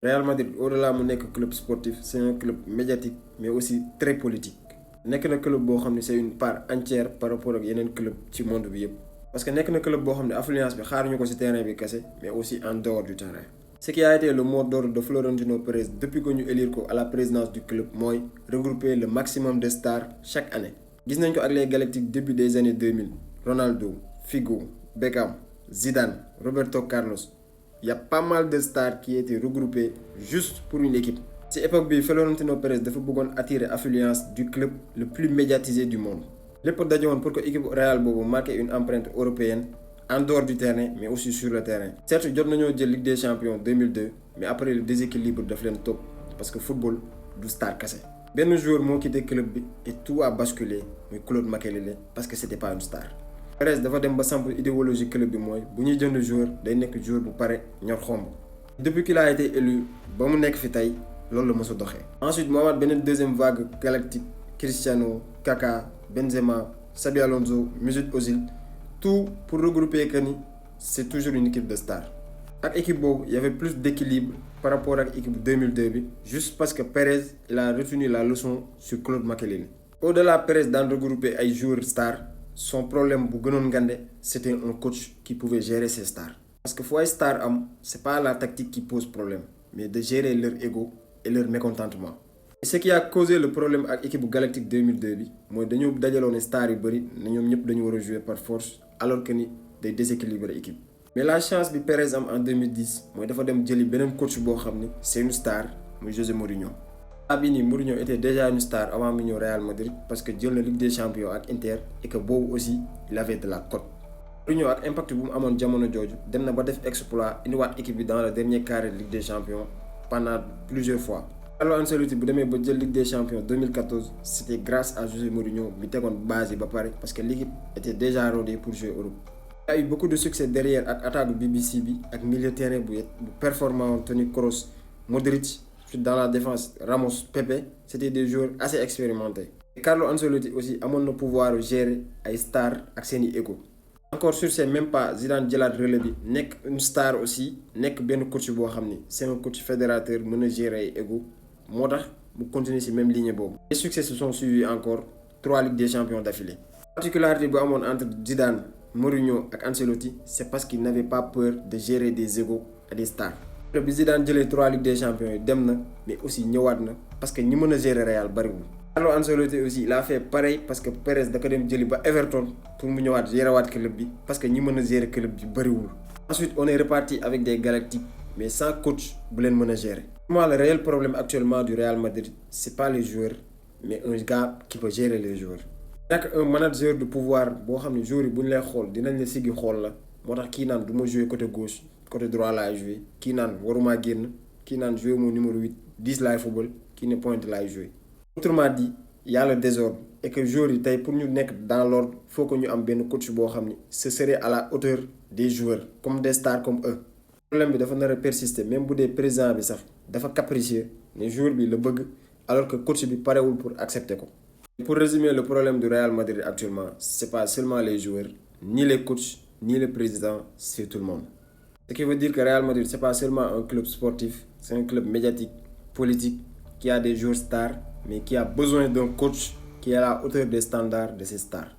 Real Madrid au-delà mu nekk club sportif c'est un club médiatique mais aussi très politique. nekk na club boo xam ne c'est une part entière par rapport ak yeneen club ci monde bi yëpp. parce que nekk na club boo xam ne affluence bi xaaruñu ko ci terrain bi kese mais aussi en dehors du terrain. ce qui a été le mot d'ordre de Florentino Pérez depuis que ñu élire ko à la présidence du club mooy regrouper le maximum de stars chaque année. gis nañ ko ak les Galactiques début des années 2000 Ronaldo, Figo, Beckham, Zidane, Roberto Carlos. Il y a pas mal de stars qui étaient regroupées juste pour une équipe. Cette époque bi Florentino Pérez dafa bëggoon attirer affluence du club le plus médiatisé du monde. lépp daje woon pour que équipe Real boobu marque une empreinte européenne en dehors du terrain mais aussi sur le terrain. certes jot nañoo jël Ligue des Champions 2002 mais après le déséquilibre daf leen topp parce que football du star kese. benn joueur moo quitté club bi et tout a basculé muy Claude Makélélé parce que c'était pas une star. Pérez dafa dem ba samp idéologie club bi mooy bu ñuy jënd joueur day nekk joueur bu pare ñor xomb. depuis qu'il a été élu ba mu nekk fi tey loolu la mos a doxee. ensuite mu amaat beneen deuxième vague galactique Cristiano, Kaka, Benzema, Xabi Alonso, Mesut Ozil tout pour regrouper que ni c'est toujours une équipe de stars. ak équipe boobu il y avait plus d'équilibre par rapport ak équipe 2002 bi juste parce que Pérez il a retenu la leçon sur Claude Makélélé. au-delà Pérez daan regrouper ay joueurs stars. Son problème bu gënoon ngande c'était un coach qui pouvait gérer ses stars. parce que fu ay star am c'est pas la tactique qui pose problème mais de gérer leur ego et leur mécontentement. et ce qui a causé le problème ak équipe bu Galactique 2002 bi mooy dañoo dajaloon ne stars yu bëri ne ñoom ñëpp dañu war a jouer par force alors que ni day déséquilibrer équipe. mais la chance bi Pérez am en 2010 mooy dafa dem jëli beneen coach boo xam ni c'est une star muy José Mourinho. Mourinho était déjà une star avant mu ñëw Real Madrid parce que jël na Ligue des Champions ak Inter et que boobu aussi il avait de la cote. Mourinho ak impact bu mu amoon jamono jooju dem na ba def exploit indiwaat équipe bi dans le dernier carré de Ligue des Champions pendant plusieurs fois. Carlo Ancelotti bu demee ba jël Ligue des Champions 2014 c'était grâce à José Mourinho bi tegoon base yi ba pare parce que l'équipe était déjà rodée pour jouer Europe. Il y a eu beaucoup de succès derrière ak attaque bu BBC bi ak milieu terrain bu performant Toni Kroos, Modric. Dans la défense, Ramos, Pepe, c'était des joueurs assez expérimentés. Et Carlo Ancelotti aussi amoon na pouvoir gérer ay stars ak seeni ego. encore sur ces mêmes pas Zidane jëlaat relais bi nekk une star aussi nekk benn coach boo xam ni c'est un coach fédérateur mën a gérer ay ego moo tax mu continuer ci même ligne boobu. les succès se sont suivis encore 3 Ligues des Champions d'affilée. particularité bu amoon entre Zidane, Mourinho ak Ancelotti c'est parce qu'ils n'avaient pas peur de gérer des égos et des stars. bi Zidane jëlee 3 Ligues des Champions yi dem na mais aussi ñëwaat na parce que ñi mën a gérer Real bariwul. Carlo Ancelotti aussi il a fait pareil parce que Pérez da ko dem jëli ba Everton pour mu ñëwaat gérer waat club bi parce que ñi mën a gérer club bi bariwul. ensuite on est reparti avec des Galactiques mais sans coach bu leen mën a gérer. Pour moi le réel problème actuellement du Real Madrid c'est pas les joueurs mais un gars qui peut gérer les joueurs. nekk un manager de pouvoir boo xam ne joueurs yi bu ñu lay xool dinañ la siggi xool la moo tax kii naan du ma jouer côté gauche. côté droit laay joué kii naan waruma génn kii naan joué mon numéro 8 10 laay football kii ne pointe laay joué. autrement dit y a le désordre et que joueurs yi tey pour ñu nekk dans l'ordre faut que ñu am benn coach boo xam ni ce serait à la hauteur des joueurs comme des stars comme eux. problème bi dafa nar a persister même bu dee président bi sax dafa capricieux ne joueur bi la bëgg alors que coach bi parewul pour accepter ko. pour résumer le problème du Real Madrid actuellement c'est pas seulement les joueurs ni les coachs ni le président c'est tout le monde. Ce qui veut dire que Real Madrid, ce n'est pas seulement un club sportif, c'est un club médiatique, politique, qui a des joueurs stars, mais qui a besoin d'un coach qui est à la hauteur des standards de ces stars.